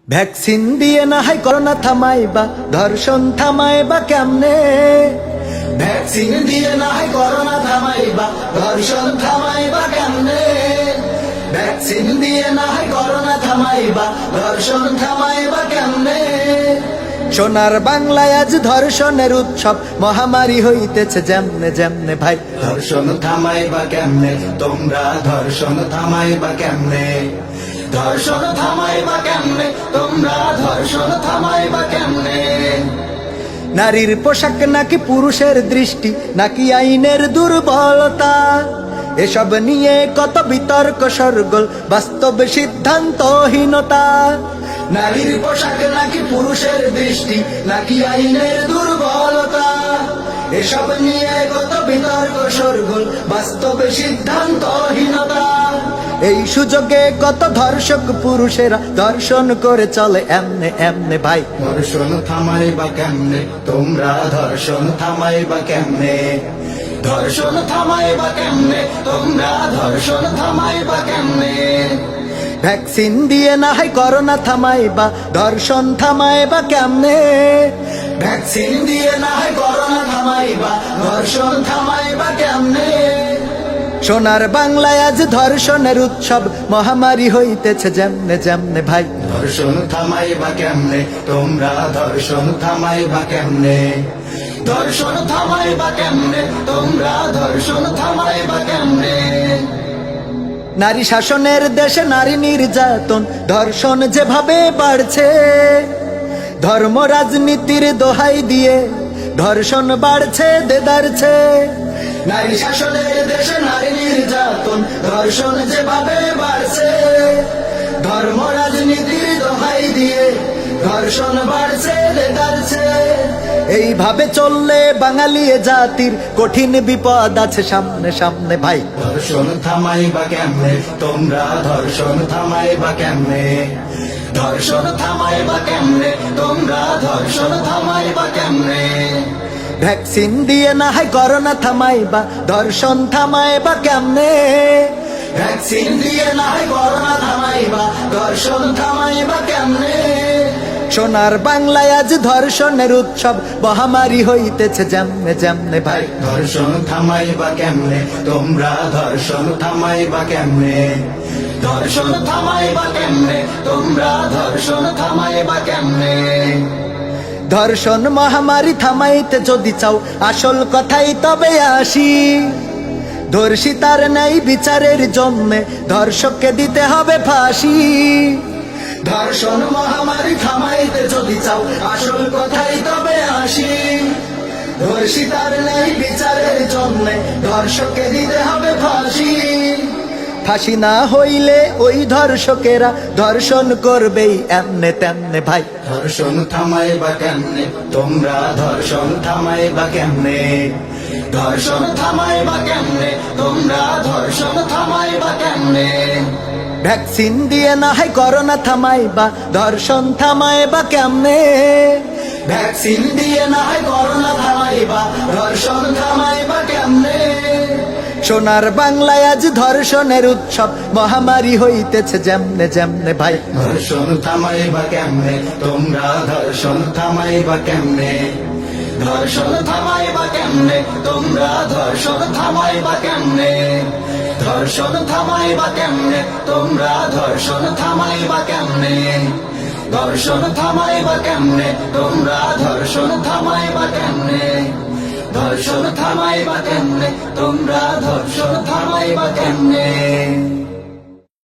Vaccine দিয়ে না হয় করোনা থামাইবা, ধর্ষণ থামাইবা কেমনে? ভ্যাকসিন দিয়ে না হয় করোনা থামাইবা, ধর্ষণ থামাইবা কেমনে? ভ্যাকসিন দিয়ে না হয় করোনা থামাইবা, ধর্ষণ থামাইবা কেমনে? সোনার বাংলায় আজ ধর্ষণের উৎসব, মহামারী হইতেছে যেমনে যেমনে ভাই। ধর্ষণ থামাইবা কেমনে তোমরা, ধর্ষণ থামাইবা কেমনে? ধর্ষণ থামাইবা কেমনে তোমরা, ধর্ষণ থামাইবা কেমনে? নারীর পোশাক নাকি পুরুষের দৃষ্টি, নাকি আইনের দুর্বলতা, এসব নিয়ে কত বিতর্ক সরগোল, বাস্তব সিদ্ধান্তহীনতা। নারীর পোশাক নাকি পুরুষের দৃষ্টি, নাকি আইনের দুর্বলতা, এসব নিয়ে কত বিতর্ক সরগোল, বাস্তব সিদ্ধান্তহীনতা। এই সুযোগে কত ধর্ষক পুরুষেরা ধর্ষণ করে চলে এমনে এমনে ভাই। ধর্ষণ থামাইবা কেমনে তোমরা, ধর্ষণ থামাইবা কেমনে? ধর্ষণ থামাইবা কেমনে তোমরা, ধর্ষণ থামাইবা কেমনে? ভ্যাকসিন দিয়ে না হয় করোনা থামাইবা, ধর্ষণ থামাইবা কেমনে? ভ্যাকসিন দিয়ে না হয় করোনা থামাইবা, ধর্ষণ থামাইবা কেমনে? সোনার বাংলায় আজ ধর্ষণের উৎসব, মহামারী হইতেছে যেমনে যেমনে ভাই। ধর্ষণ থামাইবা কেমনে তোমরা, ধর্ষণ থামাইবা কেমনে? ধর্ষণ থামাইবা কেমনে তোমরা, ধর্ষণ থামাইবা কেমনে? নারী শাসনের দেশে নারী নির্যাতন, ধর্ষণ যেভাবে বাড়ছে, ধর্ম রাজনীতির দোহাই দিয়ে ধর্ষণ বাড়ছে দেদারছে। নারী শাসনের দেশে নারী নির্যাতন, ধর্ষণ যেভাবে বাড়ছে, ধর্ম রাজনীতির দোহাই দিয়ে ধর্ষণ বাড়ছে দেদারছে। এইভাবে চললে বাঙালি জাতির কঠিন বিপদ আছে সামনে সামনে ভাই। ধর্ষণ থামাইবা কেমনে তোমরা, ধর্ষণ থামাইবা কেমনে? ধর্ষণ থামাইবা কেমনে তোমরা, ধর্ষণ থামাইবা কেমনে? ভ্যাকসিন দিয়ে না হয় করোনা থামাইবা, ধর্ষণ থামাইবা কেমনে? ভ্যাকসিন দিয়ে না হয় করোনা থামাইবা, ধর্ষণ থামাইবা কেমনে? সোনার বাংলায় আজ ধর্ষণের উৎসব, মহামারী হইতেছে যেমনে যেমনে ভাই। ধর্ষণ থামাইবা কেমনে তোমরা, ধর্ষণ থামাইবা কেমনে? ধর্ষণ থামাইবা কেমনে তোমরা, ধর্ষণ থামাইবা কেমনে? ধর্ষণ মহামারী থামাইতে যদি চাও, আসল কথাই তবে আসি। ধর্ষিতার নাই বিচারের জন্যে ধর্ষককে দিতে হবে ফাঁসি। ধর্ষণ মহামারী থামাইতে যদি চাও, আসল কথাই তবে আসি। ধর্ষিতার নাই বিচারের জন্যে ধর্ষককে দিতে হবে ফাঁসি। ফাঁসি না হইলে ওই ধর্ষকেরা ধর্ষণ করবেই এমনে তেমনে ভাই। ধর্ষণ থামাইবা কেমনে তোমরা, ধর্ষণ থামাইবা কেমনে? ধর্ষণ থামাইবা কেমনে তোমরা, ধর্ষণ থামাইবা কেমনে? ভ্যাকসিন দিয়ে না হয় করোনা থামাইবা, ধর্ষণ থামাইবা কেমনে? ভ্যাকসিন দিয়ে না হয় করোনা থামাইবা, ধর্ষণ থামাইবা কেমনে? সোনার বাংলায় আজ ধর্ষণের উৎসব, মহামারী হইতেছে যেমনে যেমনে ভাই। ধর্ষণ থামাইবা কেমনে তোমরা, ধর্ষণ থামাইবা কেমনে? ধর্ষণ থামাইবা কেমনে তোমরা, ধর্ষণ থামাইবা কেমনে? ধর্ষণ থামাইবা কেমনে তোমরা, ধর্ষণ থামাইবা কেমনে? ধর্ষণ থামাইবা কেমনে তোমরা, ধর্ষণ থামাইবা কেমনে? ধর্ষণ থামাইবা কেমনে তোমরা, ধর্ষণ থামাইবা কেমনে?